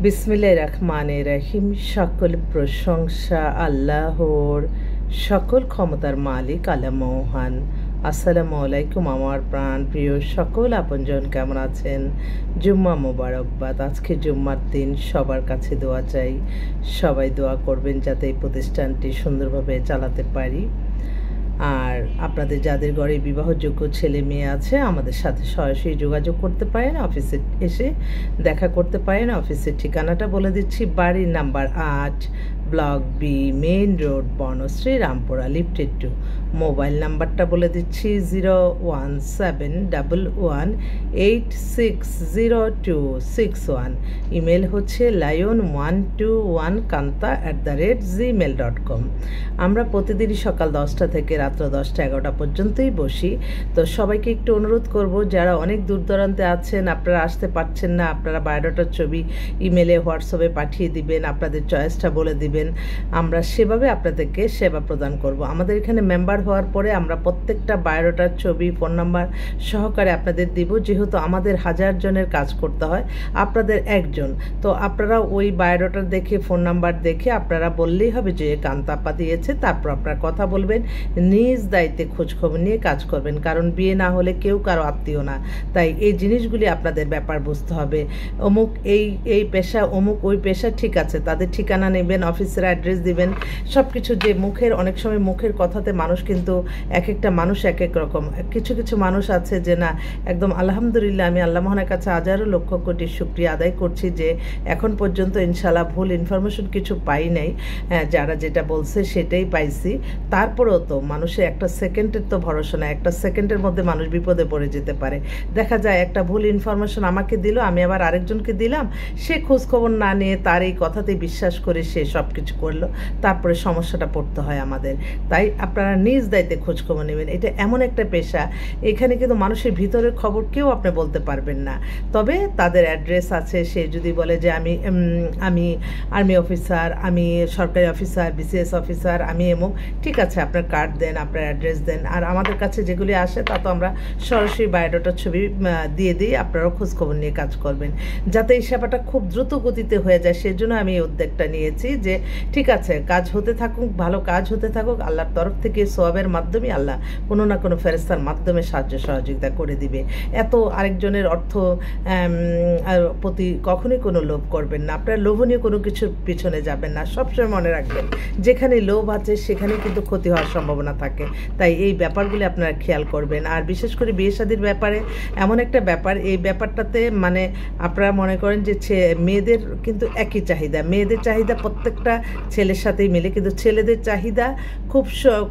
বিসমিল্লাহির রহমানির রহিম। সকল প্রশংসা আল্লাহর, সকল ক্ষমতার মালিক আল্লাহ মহান। আসসালামু আলাইকুম আমার প্রাণ প্রিয় সকল আপনজন, কেমন আছেন? জুম্মা মোবারকবাদ। আজকে জুম্মার দিন, সবার কাছে দোয়া চাই। সবাই দোয়া করবেন যাতে এই প্রতিষ্ঠানটি সুন্দরভাবে চালাতে পারি। আর আপনাদের যাদের ঘরে বিবাহযোগ্য ছেলে মেয়ে আছে, আমাদের সাথে সরাসরি যোগাযোগ করতে পারেন, অফিসে এসে দেখা করতে পারেন। অফিসের ঠিকানাটা বলে দিচ্ছি, বাড়ির number 8, block B, main road, Banasree, Rampura, লিফটেড 2। মোবাইল নাম্বারটা বলে দিচ্ছি 01711860261। ইমেল হচ্ছে lion121kanta@gmail.com। আমরা প্রতিদিনই সকাল 10টা থেকে রাত্র 10টা 11টা পর্যন্তই বসি। তো সবাইকে একটু অনুরোধ করব, যারা অনেক দূর দূরান্তে আছেন, আপনারা আসতে পারছেন না, আপনারা বায়োডাটার ছবি ইমেলে হোয়াটসঅ্যাপে পাঠিয়ে দিবেন, আপনাদের চয়েসটা বলে দিবেন। আমরা সেভাবে আপনাদেরকে সেবা প্রদান করব। আমাদের এখানে মেম্বার হওয়ার পরে আমরা প্রত্যেকটা বায়োডাটার ছবি, ফোন নাম্বার সহকারে আপনাদের দিব। যেহেতু আমাদের 1000 জনের কাজ করতে হয়, আপনাদের একজন, তো আপনারা ওই বায়োডাটা দেখে, ফোন নাম্বার দেখে আপনারা বললেই হবে যে কান্তাপা দিয়েছে। তারপর আপনারা কথা বলবেন, নিজ দায়িত্বে খোঁজখবর নিয়ে কাজ করবেন। কারণ বিয়ে না হলে কেউ কারো আত্মীয় না, তাই এই জিনিসগুলি আপনাদের ব্যাপার বুঝতে হবে। অমুক এই পেশা, অমুক ওই পেশা, ঠিক আছে, তাদের ঠিকানা নেবেন, অফিসের অ্যাড্রেস দিবেন, সব কিছু। যে মুখের, অনেক সময় মুখের কথাতে মানুষ কিন্তু এক একটা মানুষ এক এক রকম। কিছু কিছু মানুষ আছে যে না, একদম আলহামদুলিল্লাহ, আমি আল্লাহ মহানের কাছে হাজারো লক্ষ কোটি শুকরিয়া আদায় করছি যে এখন পর্যন্ত ইনশাল্লাহ ভুল ইনফরমেশন কিছু পাই নাই। যারা যেটা বলছে সেটাই পাইছি। তারপরেও তো মানুষের একটা সেকেন্ডের তো ভরসা না, একটা সেকেন্ডের মধ্যে মানুষ বিপদে পড়ে যেতে পারে। দেখা যায় একটা ভুল ইনফরমেশন আমাকে দিল, আমি আবার আরেকজনকে দিলাম, সে খোঁজখবর না নিয়ে তার এই কথাতে বিশ্বাস করে সে সব কিছু করলো, তারপরে সমস্যাটা পড়তে হয় আমাদের। তাই আপনারা নিজ দায়িত্বে খোঁজখবর নেবেন। এটা এমন একটা পেশা, এখানে কিন্তু মানুষের ভিতরের খবর কেউ আপনি বলতে পারবেন না। তবে তাদের অ্যাড্রেস আছে, সে যদি বলে যে আমি আর্মি অফিসার, আমি সরকারি অফিসার, বিসিএস অফিসার, আমি এমন, ঠিক আছে, আপনার কার্ড দেন, আপনার অ্যাড্রেস দেন। আর আমাদের কাছে যেগুলি আসে তা তো আমরা সরাসরি বায়োডাটার ছবি দিয়ে দিই। আপনারাও খোঁজখবর নিয়ে কাজ করবেন যাতে এই সেবাটা খুব দ্রুত গতিতে হয়ে যায়। সেজন্য আমি এই উদ্যোগটা নিয়েছি যে ঠিক আছে, কাজ হতে থাকুক, ভালো কাজ হতে থাকুক। আল্লাহর তরফ থেকে সোয়াবের মাধ্যমে আল্লাহ কোনো না কোনো ফেরেস্তার মাধ্যমে সাহায্য সহযোগিতা করে দিবে। এত আরেকজনের অর্থ প্রতি কখনোই কোনো লোভ করবেন না। আপনারা লোভনীয় কোনো কিছুর পিছনে যাবেন না। সবসময় মনে রাখবেন, যেখানে লোভ আছে সেখানে কিন্তু ক্ষতি হওয়ার সম্ভাবনা থাকে। তাই এই ব্যাপারগুলি আপনারা খেয়াল করবেন। আর বিশেষ করে বিয়ে শাদীর ব্যাপারে এমন একটা ব্যাপার, এই ব্যাপারটাতে মানে আপনারা মনে করেন যে মেয়েদের কিন্তু একই চাহিদা, মেয়েদের চাহিদা প্রত্যেকটা ছেলের সাথেই মিলে, কিন্তু ছেলেদের চাহিদা খুব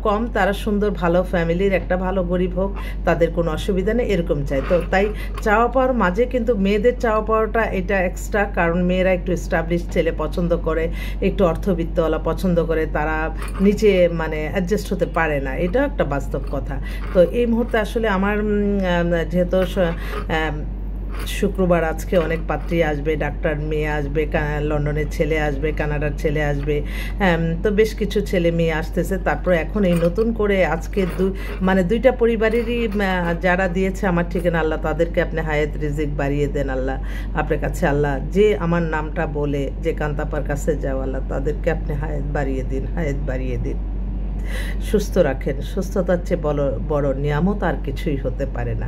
কম। তারা সুন্দর ভালো ফ্যামিলির, একটা ভালো গরিব হোক, তাদের কোনো অসুবিধা নেই, এরকম চাই। তো তাই চাওয়া পাওয়ার মাঝে কিন্তু মেয়েদের চাওয়া পাওয়াটা এটা এক্সট্রা, কারণ মেয়েরা একটু এস্টাবলিশ ছেলে পছন্দ করে, একটু অর্থবিত্তওয়ালা পছন্দ করে, তারা নিচে মানে অ্যাডজাস্ট হতে পারে না, এটাও একটা বাস্তব কথা। তো এই মুহূর্তে আসলে আমার যেহেতু শুক্রবার, আজকে অনেক পাত্রী আসবে, ডাক্তার মেয়ে আসবে, লন্ডনের ছেলে আসবে, কানাডার ছেলে আসবে, তো বেশ কিছু ছেলে মেয়ে আসতেছে। তারপর এখন এই নতুন করে আজকে দুইটা পরিবারেরই যারা দিয়েছে আমার ঠিকানা, আল্লাহ তাদেরকে আপনি হায়াত রিজিক বাড়িয়ে দেন। আল্লাহ আপনার কাছে, আল্লাহ যে আমার নামটা বলে যে কান্তাপার কাছে যাও, আল্লাহ তাদেরকে আপনি হায়াত বাড়িয়ে দিন, হায়াত বাড়িয়ে দিন, সুস্থ রাখেন। সুস্থতার চেয়ে বড় নিয়ামত আর কিছুই হতে পারে না।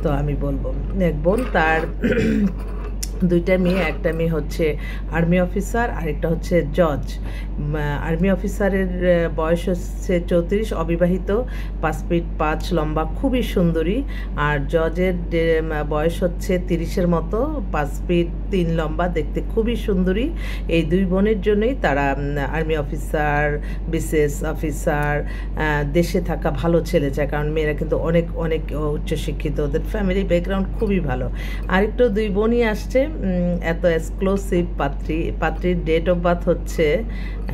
তো আমি বলবো, এক বোন, তার দুইটা মেয়ে, একটা মেয়ে হচ্ছে আর্মি অফিসার, আরেকটা হচ্ছে জজ। আর্মি অফিসারের বয়স হচ্ছে 34, অবিবাহিত, 5 ফিট 5 লম্বা, খুবই সুন্দরী। আর জজের বয়স হচ্ছে 30-এর মতো, 5 ফিট 3 লম্বা, দেখতে খুবই সুন্দরী। এই দুই বোনের জন্যই তারা আর্মি অফিসার, বিসিএস অফিসার, দেশে থাকা ভালো ছেলে চায়, কারণ মেয়েরা কিন্তু অনেক অনেক উচ্চশিক্ষিত, ওদের ফ্যামিলি ব্যাকগ্রাউন্ড খুবই ভালো। আরেকটু দুই বোনই আসছে, এত এক্সক্লুসিভ পাত্রীর ডেট অফ বার্থ হচ্ছে,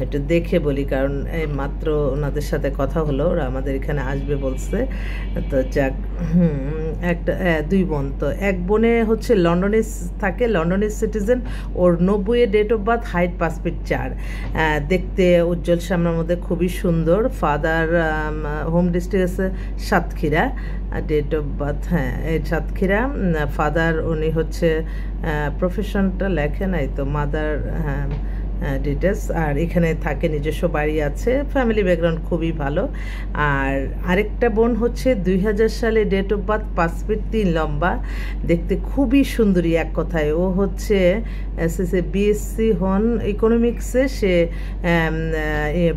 একটু দেখে বলি কারণ এই মাত্র ওনাদের সাথে কথা হলো, ওরা আমাদের এখানে আসবে বলছে। তো যাক, একটা দুই বোন, তো এক বোনে হচ্ছে লন্ডনে থাকে, লন্ডনের সিটিজেন, ওর 90-এ date of birth, height 5 feet 4, দেখতে উজ্জ্বল শ্যামলার মধ্যে, খুবই সুন্দর। ফাদার হোম ডিস্ট্রিক্ট আছে সাতক্ষীরা, ডেট অফ বার্থ, হ্যাঁ এই সাতক্ষীরা। ফাদার উনি হচ্ছে প্রফেশনটা লেখে নাই তো, মাদার ডিটেলস। আর এখানে থাকে, নিজস্ব বাড়ি আছে, ফ্যামিলি ব্যাকগ্রাউন্ড খুবই ভালো। আর আরেকটা বোন হচ্ছে 2000 সালে ডেট অফ বার্থ, 5 ফিট 3 লম্বা, দেখতে খুবই সুন্দরী। এক কথায় ও হচ্ছে বিএসসি হন ইকোনমিক্সে, সে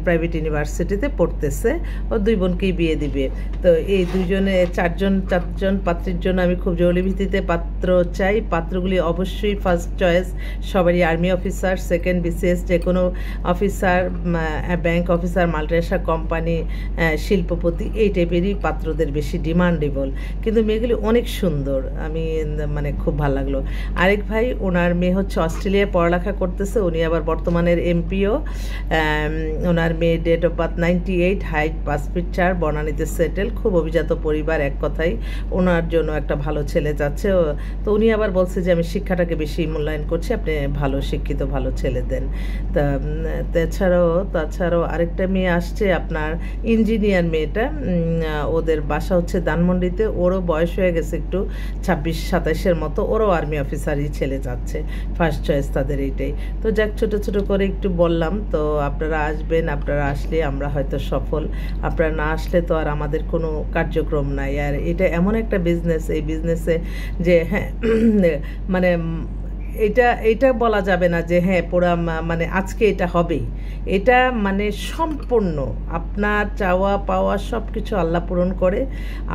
প্রাইভেট ইউনিভার্সিটিতে পড়তেছে। ও 2 বোনকেই বিয়ে দিবে। তো এই চারজন পাত্রের জন্য আমি খুব জরুরি ভিত্তিতে পাত্র চাই। পাত্রগুলি অবশ্যই ফার্স্ট চয়েস সবারই আর্মি অফিসার, সেকেন্ড বিসিএস যে কোনো officer, bank officer, multinational company, শিল্পপতি, এই টাইপেরই পাত্রদের বেশি ডিমান্ডেবল। কিন্তু মেয়েগুলি অনেক সুন্দর, আমি মানে খুব ভালো লাগলো। আরেক ভাই, ওনার মেয়ে হচ্ছে অস্ট্রেলিয়ায় পড়ালেখা করতেছে, উনি আবার বর্তমানের এমপিও। ওনার মেয়ে date of birth 98, height 5 feet 4, বনানীতে সেটেল, খুব অভিজাত পরিবার। এক কথায় ওনার জন্য একটা ভালো ছেলে যাচ্ছে। তো উনি আবার বলছে যে আমি শিক্ষাটাকে বেশি মূল্যায়ন করছি, আপনি ভালো শিক্ষিত ভালো ছেলে দেন। তা তাছাড়াও আরেকটা মেয়ে আসছে, আপনার ইঞ্জিনিয়ার মেয়েটা, ওদের বাসা হচ্ছে ধানমন্ডিতে। ওরও বয়স হয়ে গেছে একটু, 26-27-এর মতো। ওরও আর্মি অফিসারই ছেলে যাচ্ছে, ফার্স্ট চয়েস তাদের এইটাই। তো যাক, ছোটো ছোটো করে একটু বললাম। তো আপনারা আসবেন, আপনারা আসলে আমরা হয়তো সফল, আপনারা না আসলে তো আর আমাদের কোনো কার্যক্রম নাই। আর এটা এমন একটা বিজনেস, এই বিজনেসে যে হ্যাঁ মানে এটা বলা যাবে না যে হ্যাঁ পুরা মানে আজকে এটা হবেই। এটা মানে সম্পূর্ণ আপনার চাওয়া পাওয়া সব কিছু আল্লাহ পূরণ করে।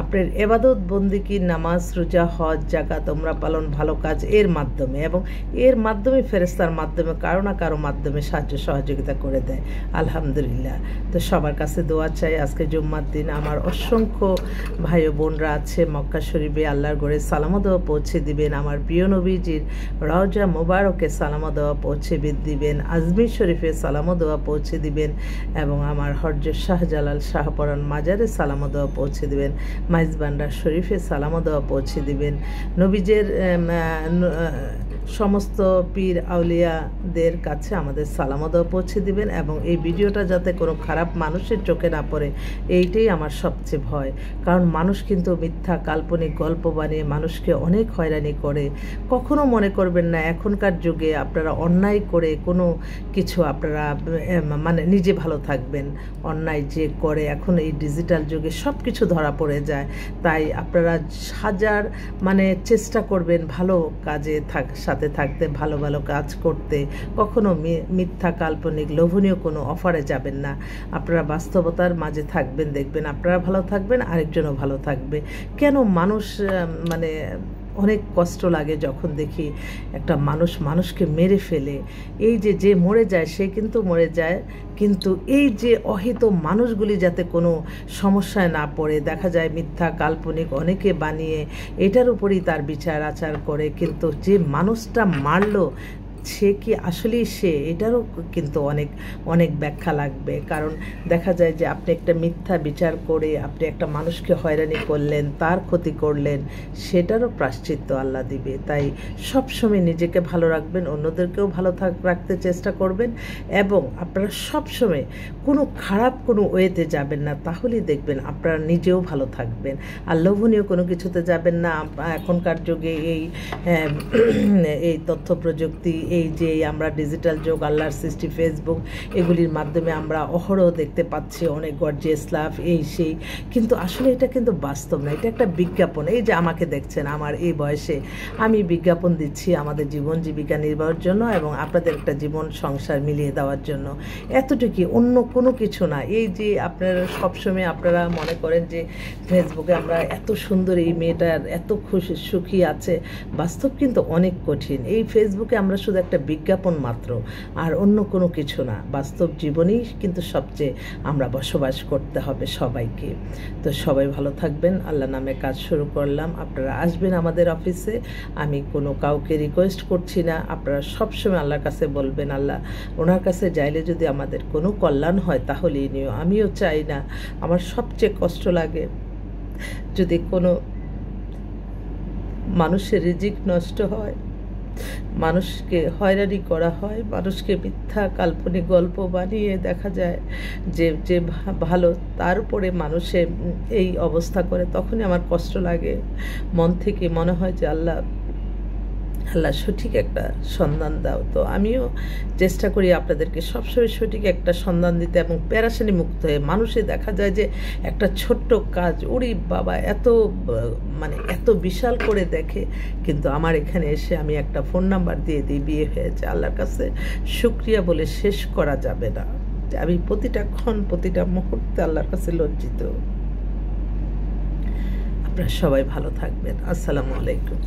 আপনার এবাদত বন্দিকি, নামাজ, রোজা, হজ, জাকাত, ওমরা পালন, ভালো কাজ, এর মাধ্যমে এবং এর মাধ্যমে ফেরেশতার মাধ্যমে কারো না কারো মাধ্যমে সাহায্য সহযোগিতা করে দেয়। আলহামদুলিল্লাহ। তো সবার কাছে দোয়া চাই। আজকে জুম্মার দিন আমার অসংখ্য ভাই ও বোনরা আছে মক্কা শরীফে, আল্লাহর ঘরে সালামও দেওয়া পৌঁছে দিবেন। আমার প্রিয় নবীজির রওজা মোবারকে সালামও দেওয়া পৌঁছে দিবেন। আজমির শরীফে সালামও দেওয়া পৌঁছে দিবেন এবং আমার হজরত শাহজালাল শাহপরান মাজারে সালামও দেওয়া পৌঁছে দিবেন। মাইজবান্ডার শরীফে সালামও দেওয়া পৌঁছে দিবেন। নবীজের সমস্ত পীর আউলিয়াদের কাছে আমাদের সালামও দেওয়া পৌঁছে দিবেন। এবং এই ভিডিওটা যাতে কোনো খারাপ মানুষের চোখে না পড়ে, এইটাই আমার সবচেয়ে ভয়। কারণ মানুষ কিন্তু মিথ্যা কাল্পনিক গল্প বানিয়ে মানুষকে অনেক হয়রানি করে। কখনো মনে করবেন না এখনকার যুগে আপনারা অন্যায় করে কোনো কিছু আপনারা মানে নিজে ভালো থাকবেন। অন্যায় যে করে এখন এই ডিজিটাল যুগে সব কিছু ধরা পড়ে যায়। তাই আপনারা হাজার মানে চেষ্টা করবেন ভালো কাজে সাথে থাকতে, ভালো ভালো কাজ করতে। কখনো মিথ্যা কাল্পনিক লোভনীয় কোনো অফারে যাবেন না। আপনারা বাস্তবতার মাঝে থাকবেন, দেখবেন আপনারা ভালো থাকবেন, আরেকজনও ভালো থাকবে। কেন মানুষ মানে অনেক কষ্ট লাগে যখন দেখি একটা মানুষকে মেরে ফেলে। এই যে মরে যায় সে কিন্তু মরে যায়, কিন্তু এই যে অহিত মানুষগুলি যাতে কোনো সমস্যায় না পড়ে, দেখা যায় মিথ্যা কাল্পনিক অনেকে বানিয়ে এটার উপরই তার বিচার আচার করে। কিন্তু যে মানুষটা মারলো সে কি আসলেই সে, এটারও কিন্তু অনেক অনেক ব্যাখ্যা লাগবে। কারণ দেখা যায় যে আপনি একটা মিথ্যা বিচার করে আপনি একটা মানুষকে হয়রানি করলেন, তার ক্ষতি করলেন, সেটারও প্রায়শ্চিত্ত আল্লাহ দিবে। তাই সবসময় নিজেকে ভালো রাখবেন, অন্যদেরকেও ভালো রাখতে চেষ্টা করবেন এবং আপনারা সবসময় কোনো খারাপ কোনো ওয়েতে যাবেন না। তাহলেই দেখবেন আপনারা নিজেও ভালো থাকবেন। আর লোভনীয় কোনো কিছুতে যাবেন না। এখনকার যুগে এই তথ্য প্রযুক্তি, এই যে আমরা ডিজিটাল যুগ, আল্লাহর সৃষ্টি ফেসবুক, এগুলির মাধ্যমে আমরা অহরহ দেখতে পাচ্ছি অনেক গর্জিয়াস লাভ, এই সেই, কিন্তু আসলে এটা কিন্তু বাস্তব না। এটা একটা বিজ্ঞাপন। এই যে আমাকে দেখছেন, আমার এই বয়সে আমি বিজ্ঞাপন দিচ্ছি আমাদের জীবন জীবিকা নির্বাহের জন্য এবং আপনাদের একটা জীবন সংসার মিলিয়ে দেওয়ার জন্য, এতটুকুই, অন্য কোনো কিছু না। এই যে আপনারা সবসময় আপনারা মনে করেন যে ফেসবুকে আমরা এত সুন্দর, এই মেয়েটার এত খুশি সুখী আছে, বাস্তব কিন্তু অনেক কঠিন। এই ফেসবুকে আমরা শুধু একটা বিজ্ঞাপন মাত্র, আর অন্য কোনো কিছু না। বাস্তব জীবনেই কিন্তু সবচেয়ে আমরা বসবাস করতে হবে সবাইকে। তো সবাই ভালো থাকবেন। আল্লাহ নামে কাজ শুরু করলাম। আপনারা আসবেন আমাদের অফিসে। আমি কোনো কাউকে রিকোয়েস্ট করছি না, আপনারা সবসময় আল্লাহর কাছে বলবেন, আল্লাহ ওনার কাছে যাইলে যদি আমাদের কোনো কল্যাণ হয় তাহলেই নিও। আমিও চাই না, আমার সবচেয়ে কষ্ট লাগে যদি কোনো মানুষের রিজিক নষ্ট হয়, মানুষকে হয়রানি করা হয়, মানুষকে মিথ্যা কাল্পনিক গল্প বানিয়ে দেখা যায় যে ভালো, তার উপরে মানুষে এই অবস্থা করে। তখনই আমার কষ্ট লাগে, মন থেকে মনে হয় যে আল্লাহ আল্লাহ সঠিক একটা সন্ধান দাও। তো আমিও চেষ্টা করি আপনাদেরকে সবসময় সঠিক একটা সন্ধান দিতে, এবং প্যারাশানি মুক্ত হয়ে। মানুষে দেখা যায় যে একটা ছোট্ট কাজ ওরে বাবা এত মানে এত বিশাল করে দেখে, কিন্তু আমার এখানে এসে আমি একটা ফোন নাম্বার দিয়ে দিই, বিয়ে হয়েছে। আল্লাহর কাছে শুকরিয়া বলে শেষ করা যাবে না। আমি প্রতিটা ক্ষণ প্রতিটা মুহূর্তে আল্লাহর কাছে লজ্জিত। আপনারা সবাই ভালো থাকবেন। আসসালামু আলাইকুম।